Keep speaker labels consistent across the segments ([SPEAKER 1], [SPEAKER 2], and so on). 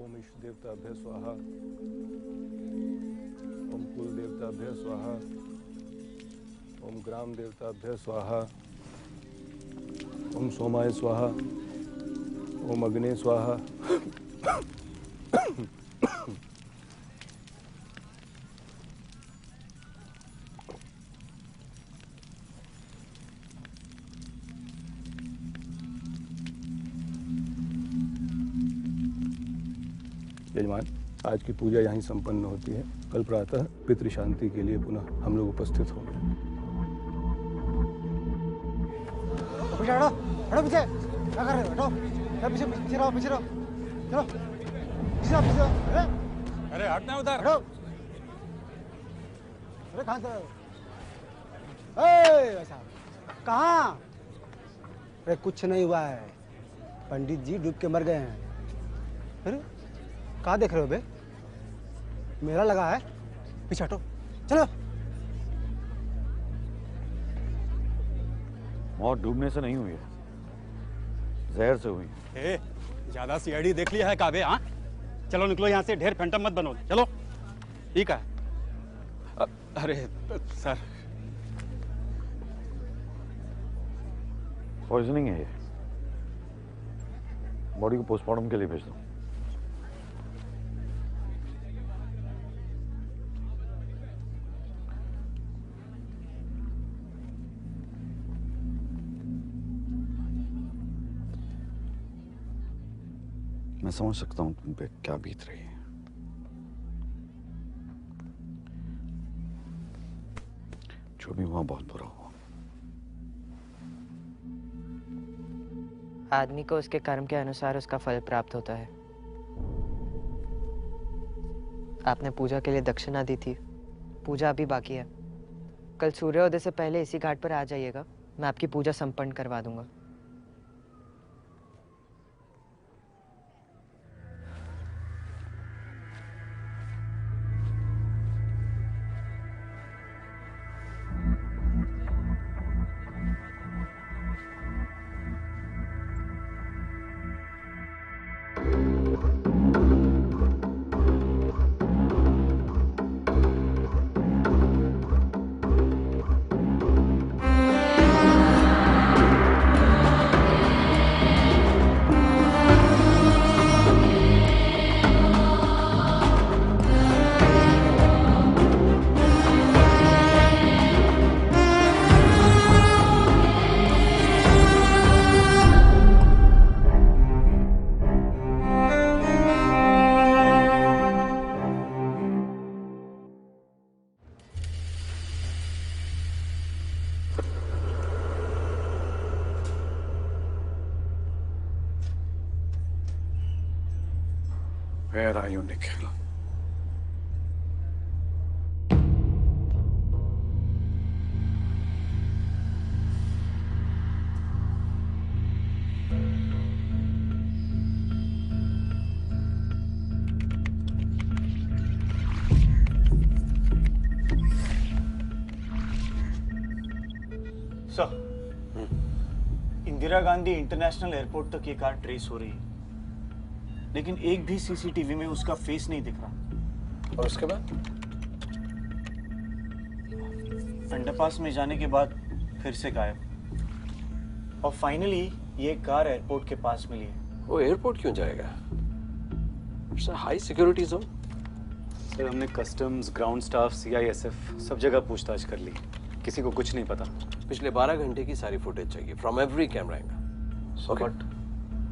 [SPEAKER 1] ओम इष्ट देवताभ्य स्वाहा। ओम कुल देवताभ्य स्वाहा। ओम ग्राम देवताभ्य स्वाहा। ओम सोमाय स्वाहा। ओम अग्ने स्वाहा। यजमान, आज की पूजा यहीं संपन्न होती है। कल प्रातः पितृ शांति के लिए पुनः हम लोग उपस्थित होंगे।
[SPEAKER 2] पीछे हटो, हटो पीछे। क्या कर रहे हो? हटो, पीछे पीछे रहो, पीछे रहो। चलो, पीछे रहो, पीछे रहो।
[SPEAKER 3] अरे हटना उधर।
[SPEAKER 2] हटो। अरे कहाँ से? ऐसा कहाँ? अरे कुछ नहीं हुआ है, पंडित जी डूब के मर गए हैं। अरे कहाँ देख रहे हो बे? मेला लगा है, पीछे हटो, चलो।
[SPEAKER 4] मौत डूबने से नहीं हुई है, जहर से हुई है।
[SPEAKER 3] ज्यादा सीआईडी देख लिया है काबे? हाँ, चलो निकलो यहाँ से, ढेर फैंटम मत बनो। चलो। ठीक है। अरे सर,
[SPEAKER 4] पॉइजनिंग है ये। बॉडी को पोस्टमार्टम के लिए भेज दो। मैं समझ सकता हूं तुम पे क्या बीत रही है। जो भी हुआ बहुत बुरा हुआ।
[SPEAKER 5] आदमी को उसके कर्म के अनुसार उसका फल प्राप्त होता है। आपने पूजा के लिए दक्षिणा दी थी, पूजा अभी बाकी है। कल सूर्योदय से पहले इसी घाट पर आ जाइएगा, मैं आपकी पूजा संपन्न करवा दूंगा।
[SPEAKER 4] Where are you, Nikhil?
[SPEAKER 6] Sir, Indira Gandhi international airport तक ये कार ट्रेस हो रही है, लेकिन एक भी सीसीटीवी में उसका फेस नहीं दिख रहा।
[SPEAKER 3] और उसके बाद?
[SPEAKER 6] अंडरपास में जाने के बाद फिर से गायब। और फाइनली ये कार एयरपोर्ट के पास मिली है।
[SPEAKER 7] वो एयरपोर्ट क्यों जाएगा? It's a high security zone.
[SPEAKER 3] Sir, हमने कस्टम्स, ग्राउंड स्टाफ, सीआईएसएफ सब जगह पूछताछ कर ली, किसी को कुछ नहीं पता।
[SPEAKER 7] पिछले 12 घंटे की सारी फुटेज चाहिए from every camera angle.
[SPEAKER 6] So, but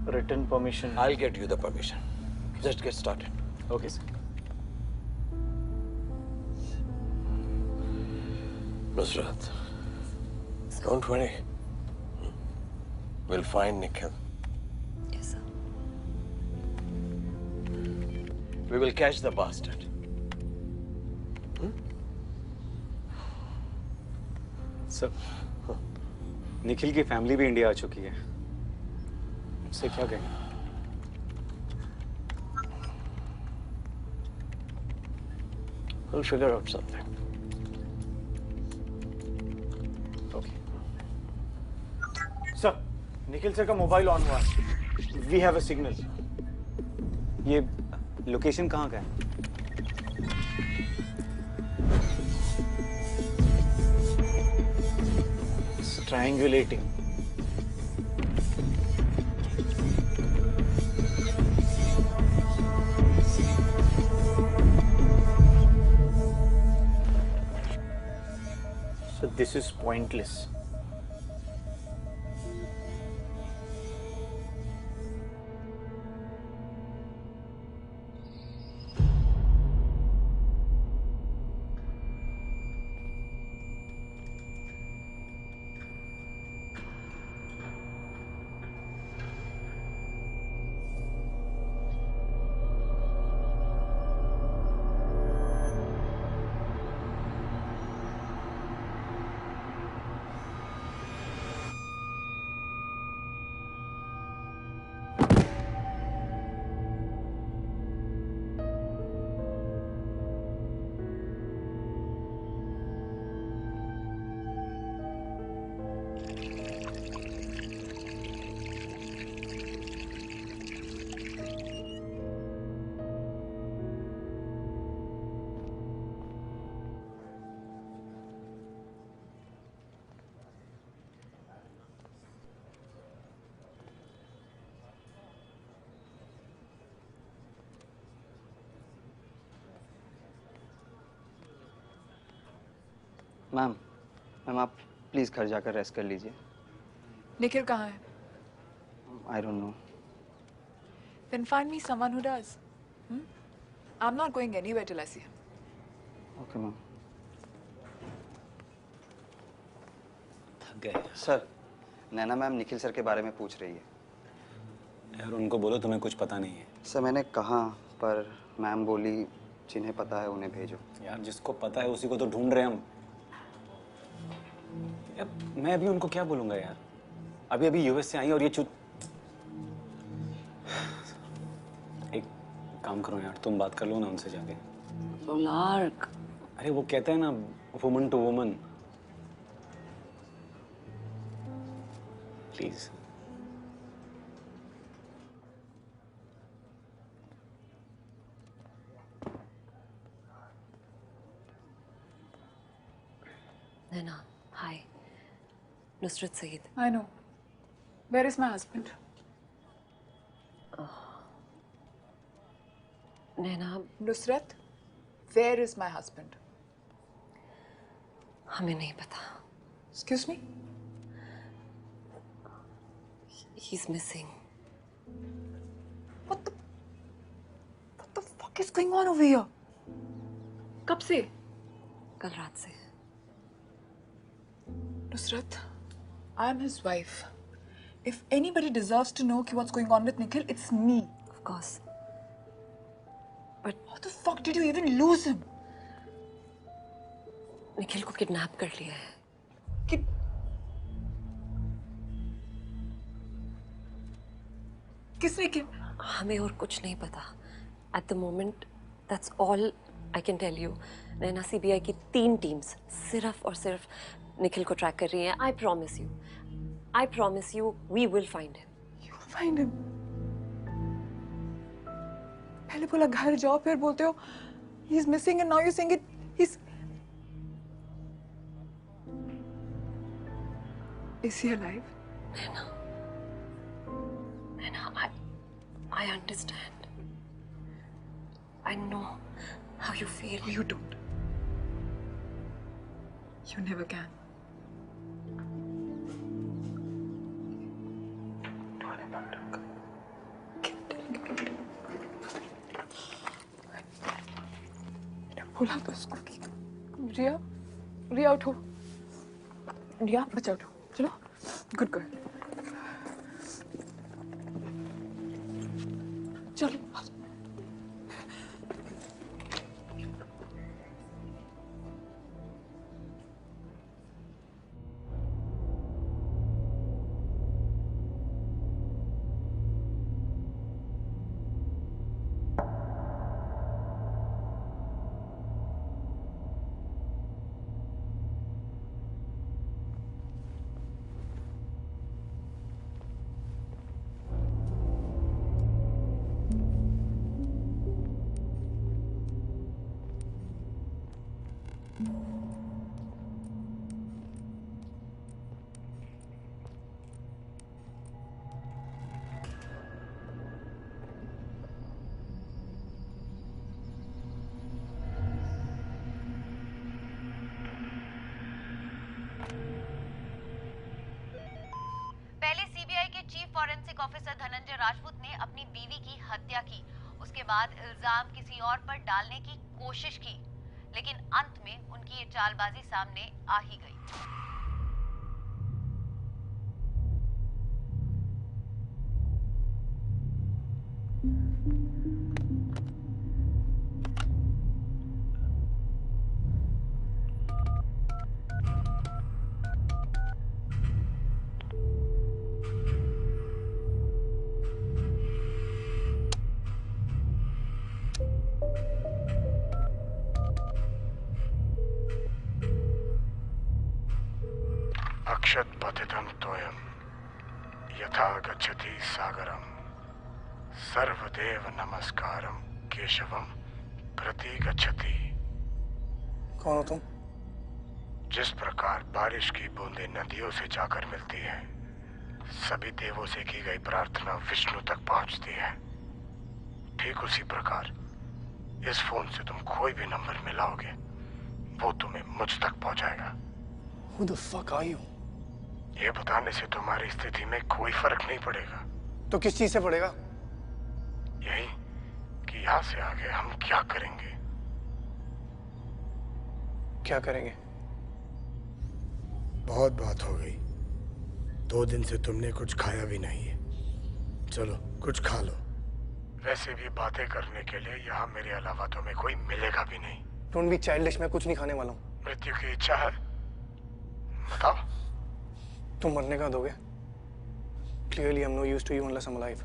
[SPEAKER 6] written permission.
[SPEAKER 7] I'll get you the permission. Just get started.
[SPEAKER 3] Okay sir.
[SPEAKER 7] Nusrat, don't worry. We'll find Nikhil.
[SPEAKER 5] Yes, sir.
[SPEAKER 7] We will catch the bastard.
[SPEAKER 3] Sir, Nikhil की family भी India आ चुकी है, उससे क्या कहें?
[SPEAKER 7] We'll figure out something.
[SPEAKER 3] Okay.
[SPEAKER 6] Sir, Nikhil sir का mobile on हुआ है। We have a signal. ये
[SPEAKER 3] लोकेशन कहाँ का है?
[SPEAKER 6] Triangulating. So this is pointless.
[SPEAKER 3] Ma'am, आप प्लीज घर जाकर रेस्ट कर लीजिए।
[SPEAKER 8] निखिल कहाँ है?
[SPEAKER 3] I don't know.
[SPEAKER 8] Then find me someone who does. I'm not going anywhere till I see him.
[SPEAKER 3] Okay ma'am.
[SPEAKER 7] थक गए।
[SPEAKER 3] सर, नैना मैम निखिल सर के बारे में पूछ रही है।
[SPEAKER 7] यार उनको बोलो तुम्हें कुछ पता नहीं है।
[SPEAKER 3] सर मैंने कहा, पर मैम बोली जिन्हें पता है उन्हें भेजो।
[SPEAKER 7] यार जिसको पता है उसी को तो ढूंढ रहे हैं हम। यार मैं अभी उनको क्या बोलूंगा यार? अभी यूएस से आई और ये एक काम करो यार, तुम बात कर लो ना उनसे जाके।
[SPEAKER 9] लार्क,
[SPEAKER 7] अरे वो कहते हैं ना, woman to woman. Please.
[SPEAKER 9] Naina, hi. Nusrat Saeed.
[SPEAKER 8] I know. Where is my husband?
[SPEAKER 9] Naina,
[SPEAKER 8] Nusrat, where is my husband?
[SPEAKER 9] हमें नहीं पता.
[SPEAKER 8] Excuse me?
[SPEAKER 9] He's missing.
[SPEAKER 8] What the fuck is going on over here? कब से?
[SPEAKER 9] कल रात से.
[SPEAKER 8] Nusrat, I'm his wife. If anybody deserves to know what's going on with Nikhil, it's me.
[SPEAKER 9] Of course. But
[SPEAKER 8] How the fuck did you even lose him?
[SPEAKER 9] Nikhil को kidnap कर लिया है.
[SPEAKER 8] किसने किया?
[SPEAKER 9] हमें और कुछ नहीं पता. At the moment, that's all I can tell you. Naina CBI की 3 टीम्स सिर्फ और सिर्फ निखिल को ट्रैक कर रही हैं. I promise you, we will find him.
[SPEAKER 8] You'll find him. पहले बोला घर जाओ, फिर बोलते हो he's missing, and now you're saying he's. Is he alive?
[SPEAKER 9] Naina, I understand. I know how you feel.
[SPEAKER 8] No, you don't. You never can. बोला तो उसको कि रिया उठो. रिया बच्चा उठो. चलो. Good girl. चलो.
[SPEAKER 10] Chief forensic officer Dhananjay Rajput ने अपनी बीवी की हत्या की। उसके बाद इल्जाम किसी और पर डालने की कोशिश की, लेकिन अंत में उनकी ये चालबाजी सामने आ ही गई।
[SPEAKER 11] अक्षत पतितं तोयम यथा गच्छति सागरम सर्वदेव नमस्कारम केशवम प्रति गच्छति।
[SPEAKER 2] कौन हो तुम?
[SPEAKER 11] जिस प्रकार बारिश की बूंदें नदियों से जाकर मिलती है, सभी देवों से की गई प्रार्थना विष्णु तक पहुंचती है, ठीक उसी प्रकार इस फोन से तुम कोई भी नंबर मिलाओगे वो तुम्हें मुझ तक पहुंचाएगा।
[SPEAKER 2] Who the fuck are you?
[SPEAKER 11] ये बताने से तुम्हारी स्थिति में कोई फर्क नहीं पड़ेगा।
[SPEAKER 2] तो किस चीज से पड़ेगा?
[SPEAKER 11] यही कि यहाँ से आगे हम क्या करेंगे।
[SPEAKER 2] क्या करेंगे?
[SPEAKER 11] बहुत बात हो गई। 2 दिन से तुमने कुछ खाया भी नहीं है। चलो कुछ खा लो। वैसे भी बातें करने के लिए यहाँ मेरे अलावा तुम्हें कोई मिलेगा भी नहीं।
[SPEAKER 2] डोंट बी चाइल्डिश, मैं कुछ नहीं खाने वाला हूँ।
[SPEAKER 11] मृत्यु की इच्छा है? बताओ।
[SPEAKER 2] तुम मरने का दोगे? Clearly I'm no use to you unless I'm alive.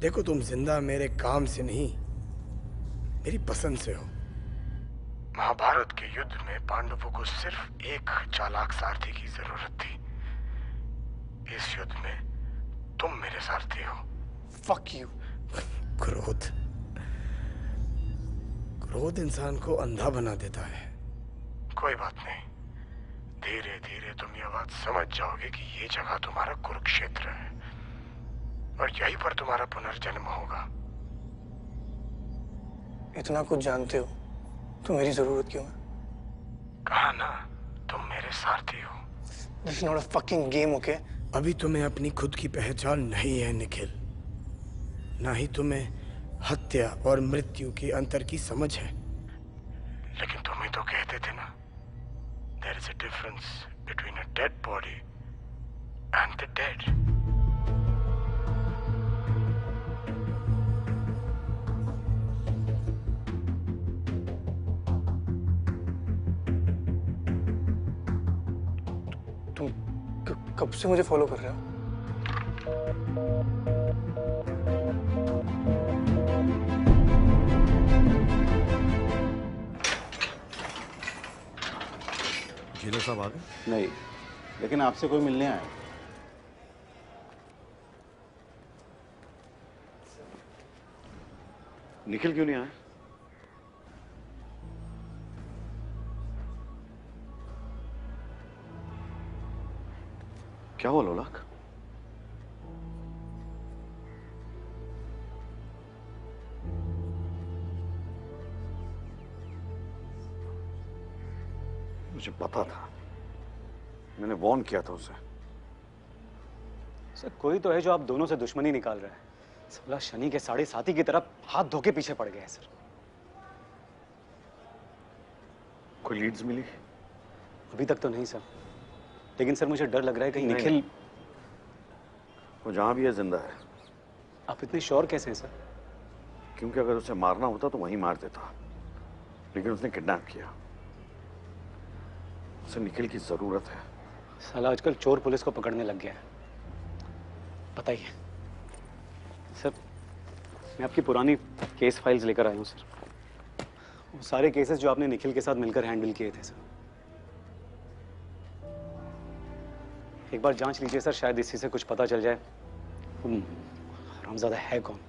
[SPEAKER 11] देखो तुम जिंदा मेरे काम से नहीं, मेरी पसंद से हो। महाभारत के युद्ध में पांडवों को सिर्फ एक चालाक सारथी की जरूरत थी। इस युद्ध में तुम मेरे सारथी हो।
[SPEAKER 2] Fuck you.
[SPEAKER 11] क्रोध इंसान को अंधा बना देता है। कोई बात नहीं, धीरे धीरे तुम ये बात समझ जाओगे कि ये जगह तुम्हारा कुरुक्षेत्र है और यहीं पर तुम्हारा पुनर्जन्म होगा।
[SPEAKER 2] इतना कुछ जानते हो तो मेरी जरूरत क्यों है?
[SPEAKER 11] कहा ना, तुम मेरे सारथी हो।
[SPEAKER 2] This is not a fucking game, okay?
[SPEAKER 11] अभी तुम्हें अपनी खुद की पहचान नहीं है निखिल, ना ही तुम्हें हत्या और मृत्यु के अंतर की समझ है। लेकिन तुम ही तो कहते थे ना, there is a difference between a dead body and the dead.
[SPEAKER 2] तुम कब से मुझे फॉलो कर रहे हो?
[SPEAKER 4] जिलो साहब आ गए?
[SPEAKER 6] नहीं, लेकिन आपसे कोई मिलने आया।
[SPEAKER 4] निखिल क्यों नहीं आया? क्या हुआ लोलाक? मुझे पता था, मैंने वार्न किया था उसे।
[SPEAKER 3] सर कोई तो है जो आप दोनों से दुश्मनी निकाल रहा है। साला शनि के 7.5 की तरफ हाथ धो के पीछे पड़ गए हैं सर।
[SPEAKER 4] कोई लीड्स मिली?
[SPEAKER 3] अभी तक तो नहीं सर, लेकिन सर मुझे डर लग रहा है कहीं निखिल।
[SPEAKER 4] नहीं। वो जहां भी है जिंदा है।
[SPEAKER 3] आप इतने श्योर कैसे हैं सर?
[SPEAKER 4] क्योंकि अगर उसे मारना होता तो वहीं मार देता, लेकिन उसने किडनैप किया। उसे निखिल की जरूरत है।
[SPEAKER 3] साला आजकल चोर पुलिस को पकड़ने लग गया है। बताइए सर, मैं आपकी पुरानी केस फाइल्स लेकर आया हूँ सर। वो सारे केसेस जो आपने निखिल के साथ मिलकर हैंडल किए थे सर, एक बार जांच लीजिए सर, शायद इसी से कुछ पता चल जाए हरामजादा है कौन।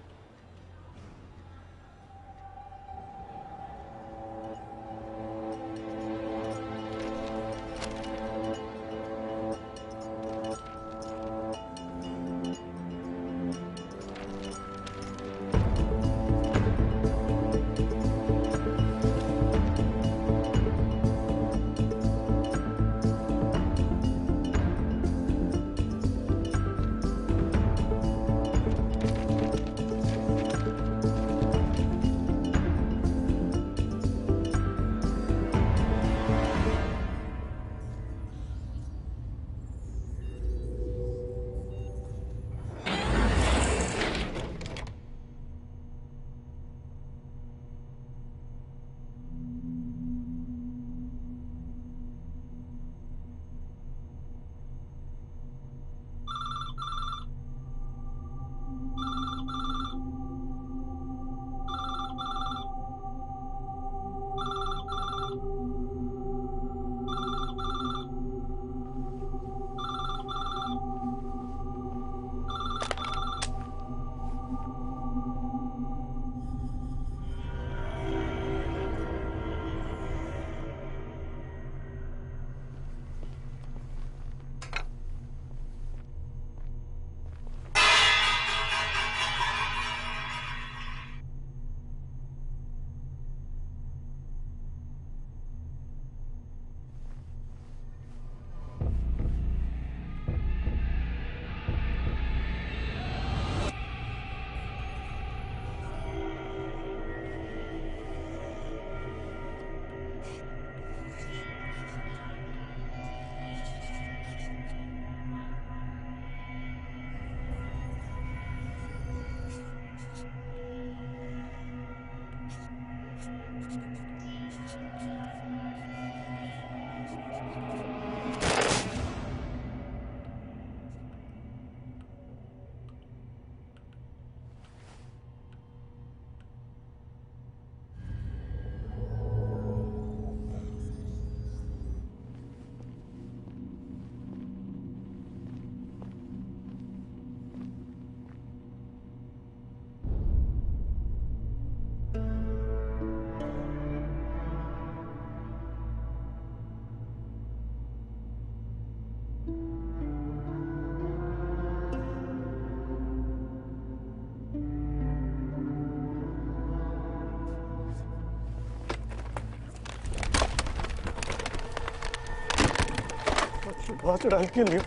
[SPEAKER 6] बहुत डाल के लिए।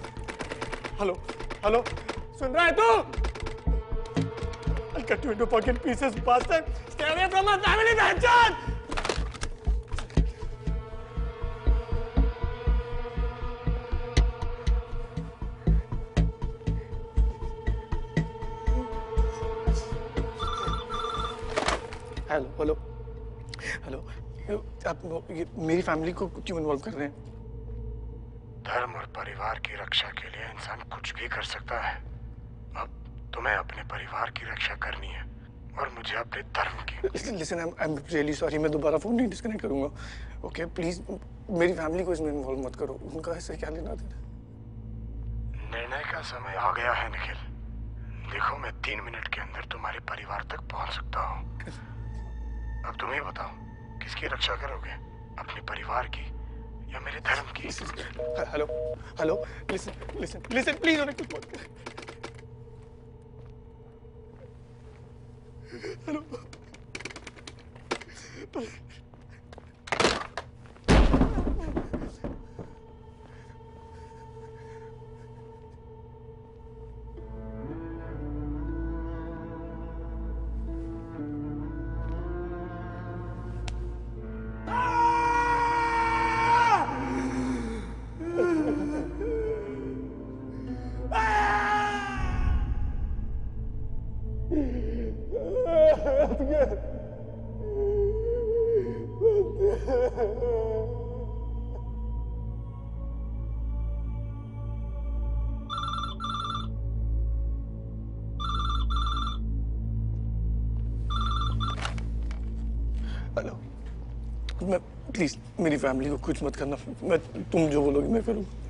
[SPEAKER 6] हेलो हेलो, सुन रहा है तू? I'll cut you into pocket pieces, bastard. Stay away from my family, bastard. Hello hello hello, आप ये मेरी फैमिली को क्यों इन्वॉल्व कर रहे हैं?
[SPEAKER 11] धर्म और परिवार की रक्षा के लिए इंसान कुछ भी कर सकता है। अब तुम्हें अपने परिवार की रक्षा करनी है और मुझे अपने धर्म की।
[SPEAKER 6] Listen, I am really sorry, मैं दोबारा फोन नहीं डिस्कनेक्ट करूंगा। ओके प्लीज, मेरी फैमिली को इसमें इन्वॉल्व मत करो, उनका ऐसे क्या लेना देना।
[SPEAKER 11] निर्णय का समय आ गया है निखिल। देखो, मैं 3 मिनट के अंदर तुम्हारे परिवार तक पहुंच सकता हूँ। अब तुम ही बताओ, किसकी रक्षा करोगे, अपने परिवार की या मेरे धर्म की?
[SPEAKER 6] Hello hello, listen listen listen please, उन्हें कुछ मत कर। हेलो हेलो, मैं प्लीज मेरी फैमिली को कुछ मत करना। मैं तुम जो बोलोगी मैं करूँगा।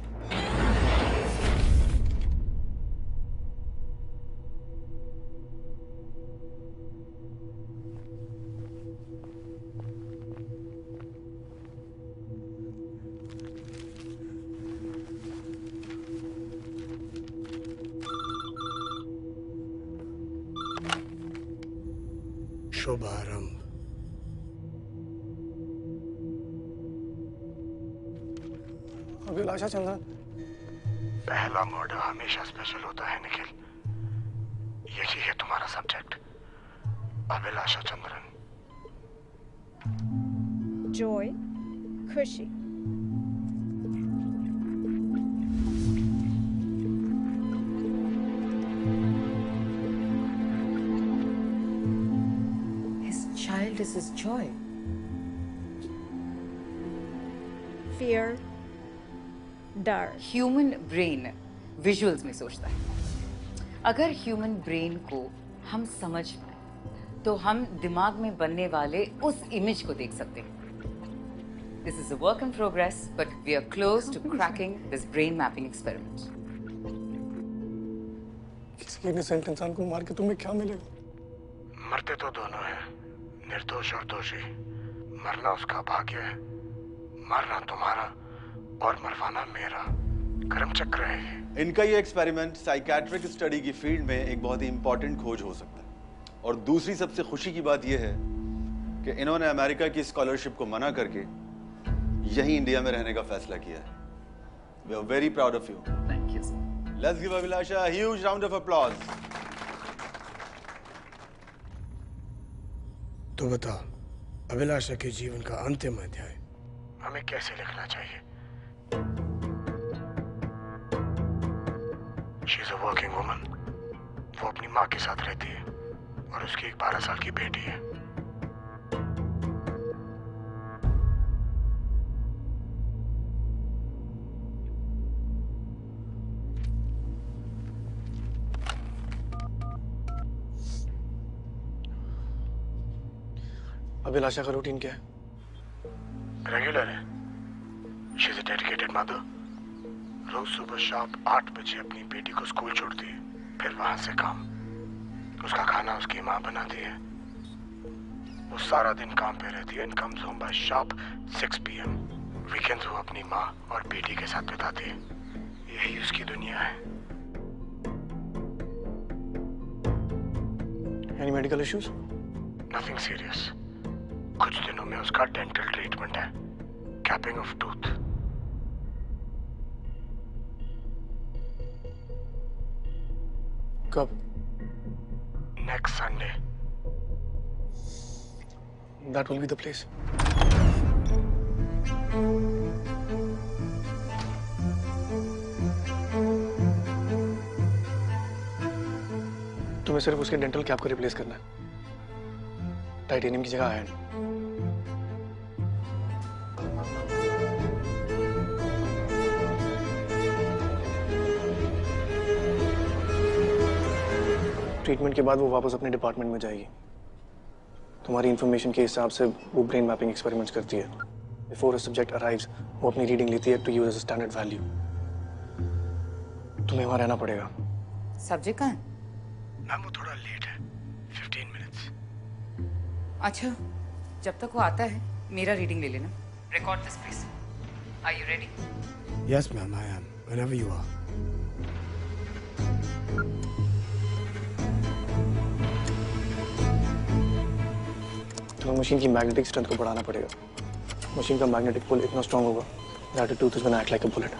[SPEAKER 11] शुभारंभ।
[SPEAKER 6] अभिलाषा चंद्रन,
[SPEAKER 11] पहला मर्डर हमेशा स्पेशल होता है निखिल। यही है तुम्हारा सब्जेक्ट, अभिलाषा चंद्रन।
[SPEAKER 12] जॉय, खुशी।
[SPEAKER 13] His child is his joy.
[SPEAKER 12] Fear, डर।
[SPEAKER 13] ह्यूमन ब्रेन विजुअल्स में सोचता है। अगर ह्यूमन ब्रेन को हम समझ पाए तो हम दिमाग में बनने वाले उस इमेज को देख सकते हैं। This is a work in progress, but we are close to cracking this brain mapping experiment.
[SPEAKER 6] किसी इनोसेंट इंसान को मार के तुम्हें क्या मिलेगा?
[SPEAKER 11] मरते तो दोनों हैं, निर्दोष और दोषी। मरना उसका भाग्य है, मरना तुम्हारा और मरवाना मेरा। कर्म चक्र है।
[SPEAKER 14] इनका ये एक्सपेरिमेंट साइकेट्रिक स्टडी की फील्ड में एक बहुत ही इंपॉर्टेंट खोज हो सकता है। और दूसरी सबसे खुशी की बात यह है कि इन्होंने अमेरिका की स्कॉलरशिप को मना करके यही इंडिया में रहने का फैसला किया है। We are very proud of you.
[SPEAKER 13] Thank you sir.
[SPEAKER 14] Let's give Abhilasha a huge round of applause.
[SPEAKER 11] तो बताओ, अभिलाषा के जीवन का अंतिम अध्याय हमें कैसे लिखना चाहिए? She is a working woman. वो अपनी माँ के साथ रहती है और उसकी एक 12 साल की बेटी है।
[SPEAKER 6] अभिलाषा का रूटीन क्या है?
[SPEAKER 11] रेगुलर है। She is a dedicated mother. रोज सुबह शार्प 8 बजे अपनी बेटी को स्कूल छोड़ती है, फिर वहां से काम। उसका खाना उसकी माँ बनाती है। वो सारा दिन काम पे रहती है and comes home bye sharp 6 PM। Weekends वो अपनी माँ और बेटी के साथ बिताती है। यही उसकी दुनिया है।
[SPEAKER 6] Any medical issues?
[SPEAKER 11] Nothing serious. कुछ दिनों में उसका डेंटल ट्रीटमेंट है, कैपिंग ऑफ टूथ।
[SPEAKER 6] कब?
[SPEAKER 11] Next Sunday.
[SPEAKER 6] That will be the place. तुम्हें सिर्फ उसके डेंटल कैप को रिप्लेस करना है, टाइटेनियम की जगह आयरन। ट्रीटमेंट के बाद वो वापस अपने डिपार्टमेंट में जाएगी। तुम्हारी इंफॉर्मेशन के हिसाब से वो ब्रेन मैपिंग एक्सपेरिमेंट्स करती है। बिफोर अ सब्जेक्ट अराइव्स, वो अपनी रीडिंग लेती है to use as a standard value. तुम्हें वहां रहना पड़ेगा।
[SPEAKER 13] सब्जेक्ट कहाँ है?
[SPEAKER 11] मैम वो थोड़ा लेट है, 15 मिनट्स।
[SPEAKER 13] अच्छा, जब तक वो आता है मेरा रीडिंग ले लेना। Record this please. Are you ready?
[SPEAKER 11] Yes ma'am, I am, whenever you are.
[SPEAKER 6] तुम्हें मशीन की मैग्नेटिक स्ट्रेंथ को बढ़ाना पड़ेगा। मशीन का मैग्नेटिक पुल इतना स्ट्रांग होगा that the tooth is gonna act like a bullet.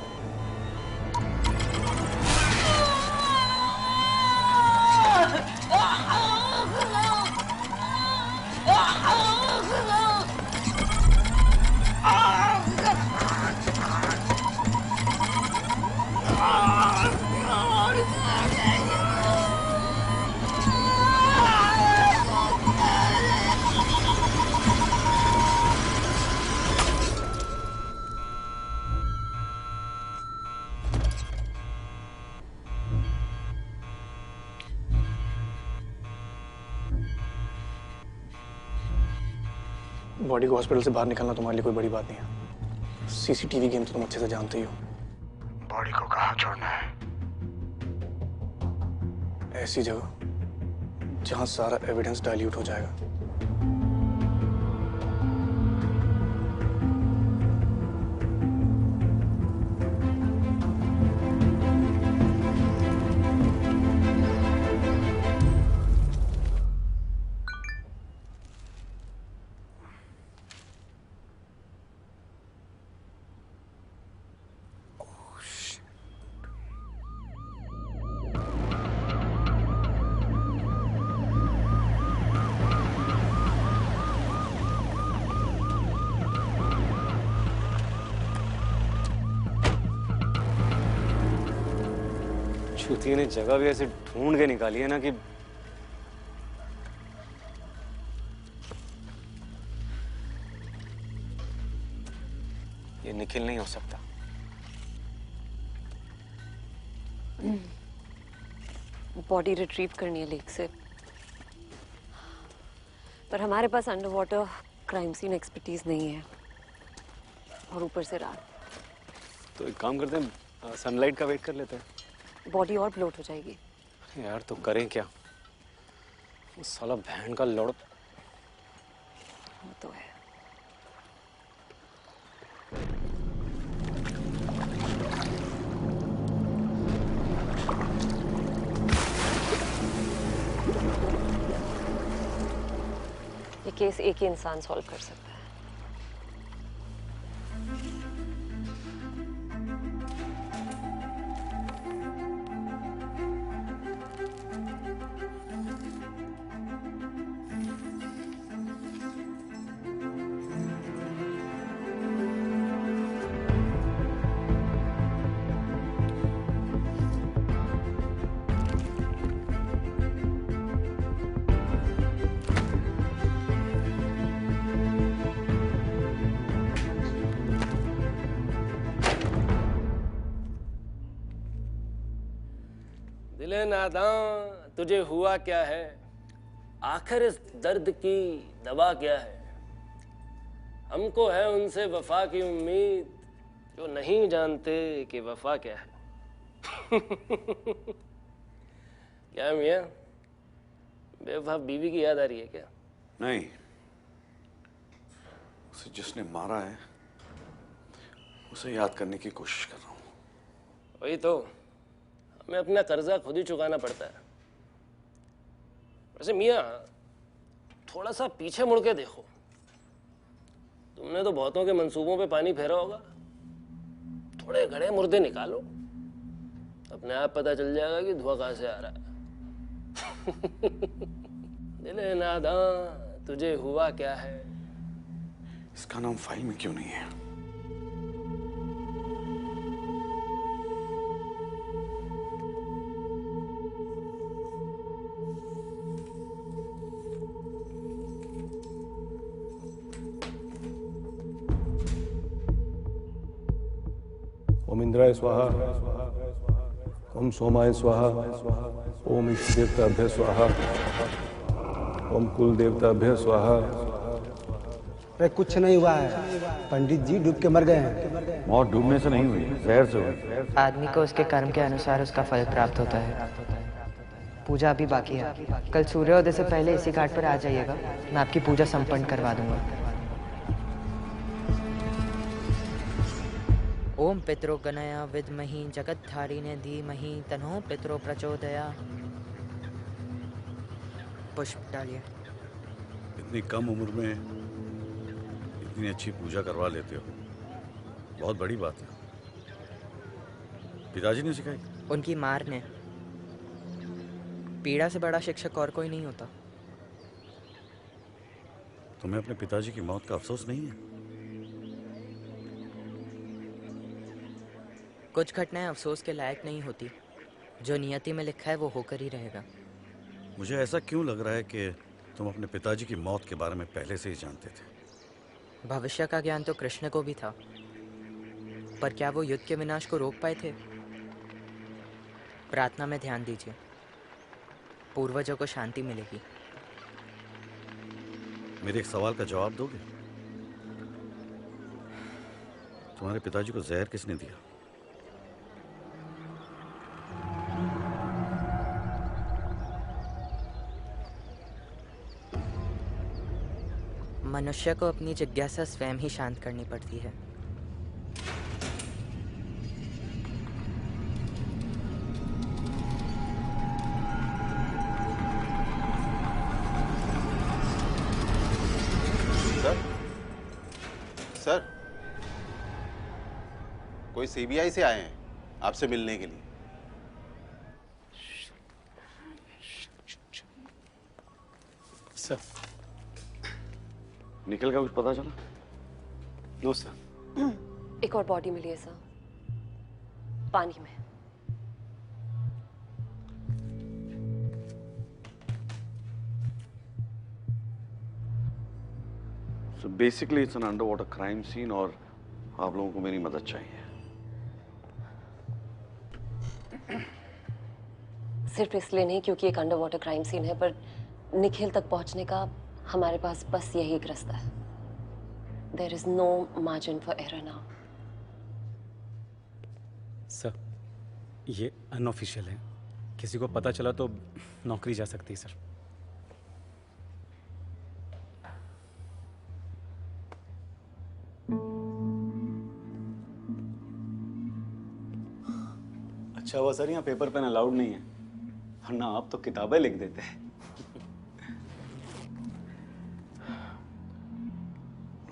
[SPEAKER 6] Body को हॉस्पिटल से बाहर निकालना तुम्हारे लिए कोई बड़ी बात नहीं है। सीसीटीवी गेम तो तुम अच्छे से जानते ही हो।
[SPEAKER 11] बॉडी को कहाँ छोड़ना है?
[SPEAKER 6] ऐसी जगह जहां सारा एविडेंस डाइल्यूट हो जाएगा।
[SPEAKER 3] चूतिया ने जगह भी ऐसे ढूंढ के निकाली है ना कि ये निखिल नहीं हो सकता।
[SPEAKER 9] बॉडी रिट्रीव करनी है लेक से, पर हमारे पास underwater crime scene expertise नहीं है, और ऊपर से रात।
[SPEAKER 3] तो एक काम करते हैं, सनलाइट का वेट कर लेते हैं।
[SPEAKER 9] बॉडी और ब्लोट हो जाएगी।
[SPEAKER 3] यार तो करें क्या? वो साला बहन का लड़।
[SPEAKER 9] वो तो है। ये केस एक ही इंसान सॉल्व कर सकता है।
[SPEAKER 15] दिले नादां तुझे हुआ क्या है, आखिर इस दर्द की दवा क्या है। हमको है उनसे वफा की उम्मीद, जो नहीं जानते कि वफा क्या है। क्या मियां, बेवफा बीवी की याद आ रही है क्या?
[SPEAKER 4] नहीं, उसे जिसने मारा है उसे याद करने की कोशिश कर रहा हूं।
[SPEAKER 15] वही तो, हमें अपना कर्जा खुद ही चुकाना पड़ता है। वैसे मियां, थोड़ा सा पीछे मुड़ के देखो। तुमने तो बहुतों के मंसूबों पे पानी फेरा होगा। थोड़े गड़े मुर्दे निकालो, अपने आप पता चल जाएगा कि धुआं कहां से आ रहा है। दिले नादां तुझे हुआ क्या है?
[SPEAKER 4] इसका नाम फाइल में क्यों नहीं है?
[SPEAKER 1] ओम इंद्राय स्वाहा, ओम सोमाय स्वाहा, ओम इष्ट देवताभ्य स्वाहा, ओम कुल देवताभ्य स्वाहा।
[SPEAKER 2] अरे कुछ नहीं हुआ है, पंडित जी डूब के मर गए हैं।
[SPEAKER 4] मौत डूबने से नहीं हुई, जहर से हुई।
[SPEAKER 5] आदमी को उसके कर्म के अनुसार उसका फल प्राप्त होता है। पूजा अभी बाकी है। कल सूर्योदय से पहले इसी घाट पर आ जाइएगा, मैं आपकी पूजा संपन्न करवा दूंगा।
[SPEAKER 16] ओम पितरो गणया विद्महि जगद्धारिणे धीमहि तन्नो पितरो प्रचोदया। पुष्प डालिए।
[SPEAKER 4] इतनी कम उम्र में इतनी अच्छी पूजा करवा लेते हो, बहुत बड़ी बात है। पिताजी ने सिखाई?
[SPEAKER 16] उनकी मार ने। पीड़ा से बड़ा शिक्षक और कोई नहीं होता।
[SPEAKER 4] तुम्हें अपने पिताजी की मौत का अफसोस नहीं है?
[SPEAKER 16] कुछ घटनाएं अफसोस के लायक नहीं होती। जो नियति में लिखा है वो होकर ही रहेगा।
[SPEAKER 4] मुझे ऐसा क्यों लग रहा है कि तुम अपने पिताजी की मौत के बारे में पहले से ही जानते थे?
[SPEAKER 16] भविष्य का ज्ञान तो कृष्ण को भी था, पर क्या वो युद्ध के विनाश को रोक पाए थे? प्रार्थना में ध्यान दीजिए, पूर्वजों को शांति मिलेगी।
[SPEAKER 4] मेरे एक सवाल का जवाब दोगे? तुम्हारे पिताजी को जहर किसने दिया?
[SPEAKER 16] मनुष्य को अपनी जिज्ञासा स्वयं ही शांत करनी पड़ती है।
[SPEAKER 14] सर, कोई सीबीआई से आए हैं आपसे मिलने के लिए।
[SPEAKER 3] सर,
[SPEAKER 4] निखिल का कुछ पता चला?
[SPEAKER 3] No sir.
[SPEAKER 9] एक और बॉडी मिली है सर, पानी में।
[SPEAKER 4] So basically it's an underwater crime scene और आप लोगों को मेरी मदद चाहिए।
[SPEAKER 9] सिर्फ इसलिए नहीं क्योंकि एक अंडर वाटर क्राइम सीन है, पर निखिल तक पहुंचने का हमारे पास बस यही एक रास्ता है। There is no margin for error now.
[SPEAKER 3] Sir, ये अनऑफिशियल है। किसी को पता चला तो नौकरी जा सकती है सर। अच्छा हुआ सर यहाँ पेपर पेन अलाउड नहीं है, वरना आप तो किताबें लिख देते हैं।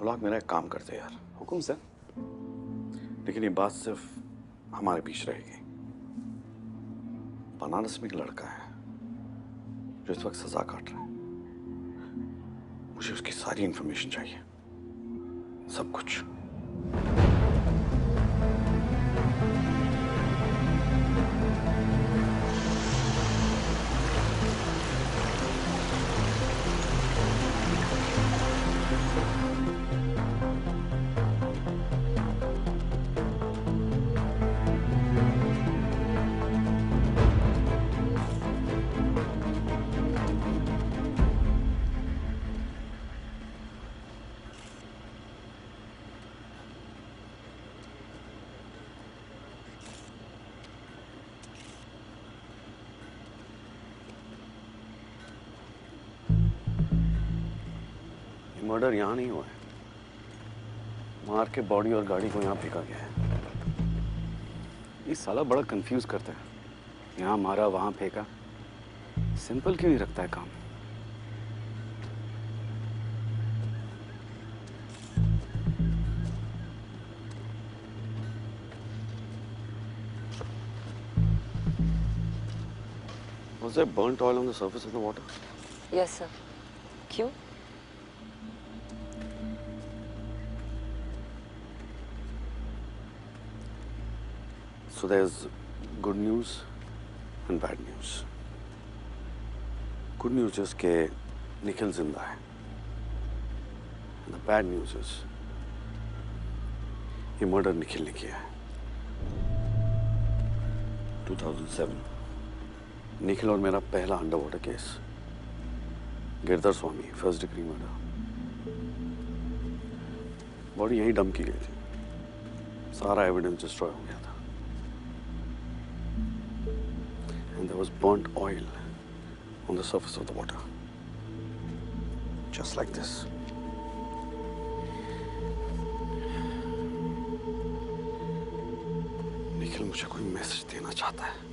[SPEAKER 4] लोग मेरा एक काम करते यार।
[SPEAKER 3] हुकुम सर।
[SPEAKER 4] लेकिन ये बात सिर्फ हमारे बीच रहेगी। बनारस में एक लड़का है जो इस वक्त सजा काट रहा है। मुझे उसकी सारी इंफॉर्मेशन चाहिए, सब कुछ। मर्डर यहाँ नहीं हुआ है, मार के बॉडी और गाड़ी को यहाँ फेंका गया है।
[SPEAKER 3] ये साला बड़ा कंफ्यूज करता है, यहाँ मारा वहाँ फेंका। सिंपल क्यों नहीं रखता है काम?
[SPEAKER 4] Was there burnt oil on the surface of the water?
[SPEAKER 9] Yes, sir. क्यों?
[SPEAKER 4] So there's good news and bad news. Good news is कि निखिल जिंदा है. And the bad news is ये मर्डर निखिल ने किया है. 2007 निखिल और मेरा पहला अंडरवाटर केस. गिरधर स्वामी, फर्स्ट डिग्री मर्डर. बॉडी यहीं डंप की गई थी. सारा एविडेंस डिस्ट्रॉय हो गया था. And there was burnt oil on the surface of the water. Just like this. Nikhil मुझे कोई मैसेज देना चाहता है.